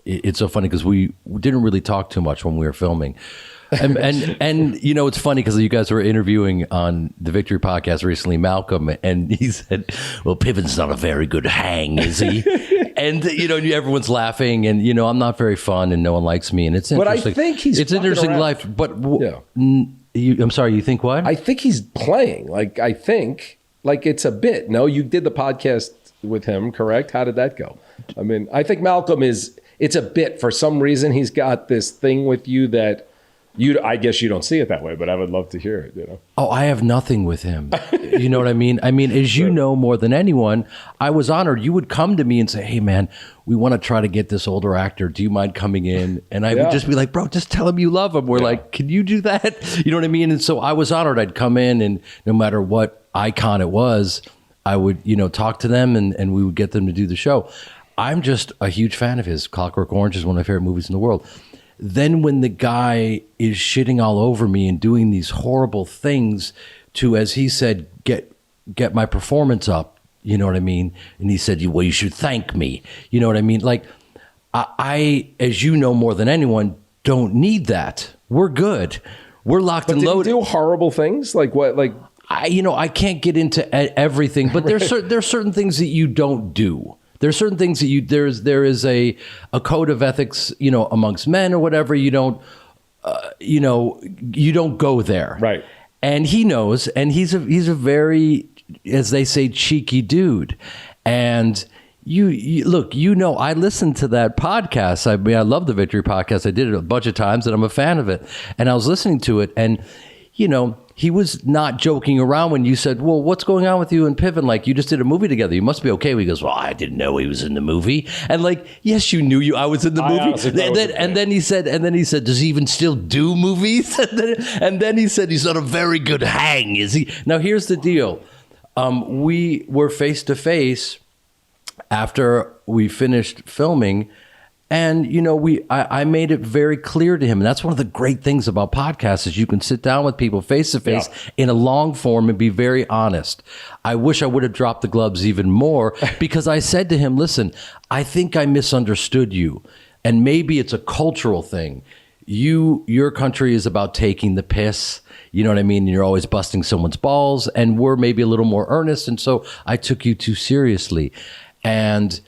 it's so funny because we didn't really talk too much when we were filming. And you know, it's funny because you guys were interviewing on the Victory podcast recently, Malcolm, and he said, well, Piven's not a very good hang, is he? And, you know, everyone's laughing and, you know, I'm not very fun and no one likes me. And it's interesting. But I think he's it's an interesting around. life. But I'm sorry, you think what? I think he's playing. Like, I think like it's a bit. No, you did the podcast with him, correct? How did that go? I mean, I think Malcolm it's a bit. For some reason, he's got this thing with you that I guess you don't see it that way, but I would love to hear it, you know? Oh, I have nothing with him. You know what I mean? I mean, as you know more than anyone, I was honored. You would come to me and say, hey, man, we want to try to get this older actor. Do you mind coming in? And I would just be like, bro, just tell him you love him. We're like, can you do that? You know what I mean? And so I was honored. I'd come in and no matter what icon it was, I would, you know, talk to them and we would get them to do the show. I'm just a huge fan of his. Clockwork Orange is one of my favorite movies in the world. Then when the guy is shitting all over me and doing these horrible things to, as he said, get my performance up, you know what I mean? And he said, well, you should thank me. You know what I mean? Like, I, as you know more than anyone, don't need that. We're good. We're locked and loaded. Did he do horrible things? Like what? Like I can't get into everything, but there's certain things that you don't do. There's certain things that there is a code of ethics, you know, amongst men or whatever. You don't, you know, you don't go there. Right. And he knows, and he's a very, as they say, cheeky dude. And you look, you know, I listened to that podcast. I mean, I love the Victory podcast. I did it a bunch of times and I'm a fan of it. And I was listening to it and, you know, he was not joking around when you said, well, what's going on with you and Piven? Like, you just did a movie together. You must be okay. He goes, well, I didn't know he was in the movie. And like, yes, you knew I was in the movie. And then he said, does he even still do movies? and then he said, he's not a very good hang, is he? Now, here's the deal. We were face to face after we finished filming. And, you know, I made it very clear to him. And that's one of the great things about podcasts is you can sit down with people face to face in a long form and be very honest. I wish I would have dropped the gloves even more because I said to him, listen, I think I misunderstood you. And maybe it's a cultural thing. Your country is about taking the piss. You know what I mean? You're always busting someone's balls. And we're maybe a little more earnest. And so I took you too seriously. And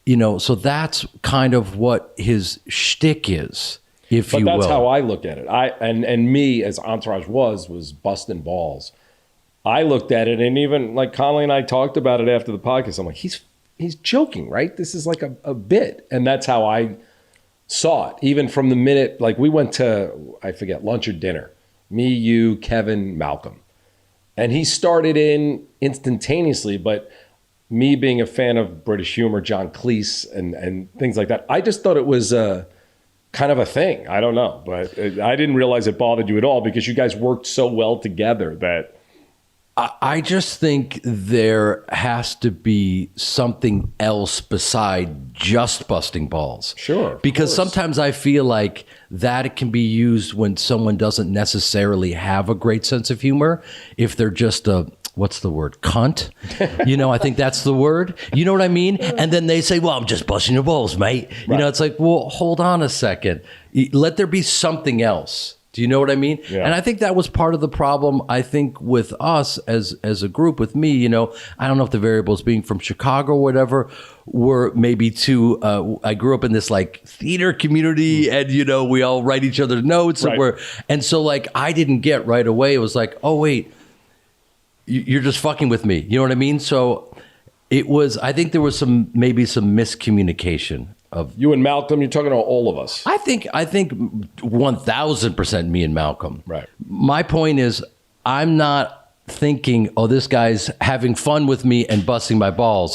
you know, so that's kind of what his shtick is, if you will. But that's how I look at it. And me, as Entourage was busting balls. I looked at it, and even like Connolly and I talked about it after the podcast. I'm like, he's joking, right? This is like a bit. And that's how I saw it. Even from the minute, like we went to, I forget, lunch or dinner. Me, you, Kevin, Malcolm. And he started in instantaneously, but me being a fan of British humor, John Cleese and things like that, I just thought it was kind of a thing. I don't know, but I didn't realize it bothered you at all because you guys worked so well together that... I just think there has to be something else beside just busting balls. Sure. Because sometimes I feel like that it can be used when someone doesn't necessarily have a great sense of humor. If they're just what's the word? Cunt. You know, I think that's the word. You know what I mean? And then they say, well, I'm just busting your balls, mate. Right. You know, it's like, well, hold on a second. Let there be something else. Do you know what I mean? Yeah. And I think that was part of the problem, I think, with us as a group, with me, you know, I don't know if the variables being from Chicago or whatever were maybe too, I grew up in this like theater community and, you know, we all write each other notes. Right. And so like, I didn't get right away. It was like, oh, wait. You're just fucking with me. You know what I mean? So it was, I think there was maybe some miscommunication of you and Malcolm. You're talking about all of us. I think 1000% me and Malcolm. Right. My point is I'm not thinking, oh, this guy's having fun with me and busting my balls.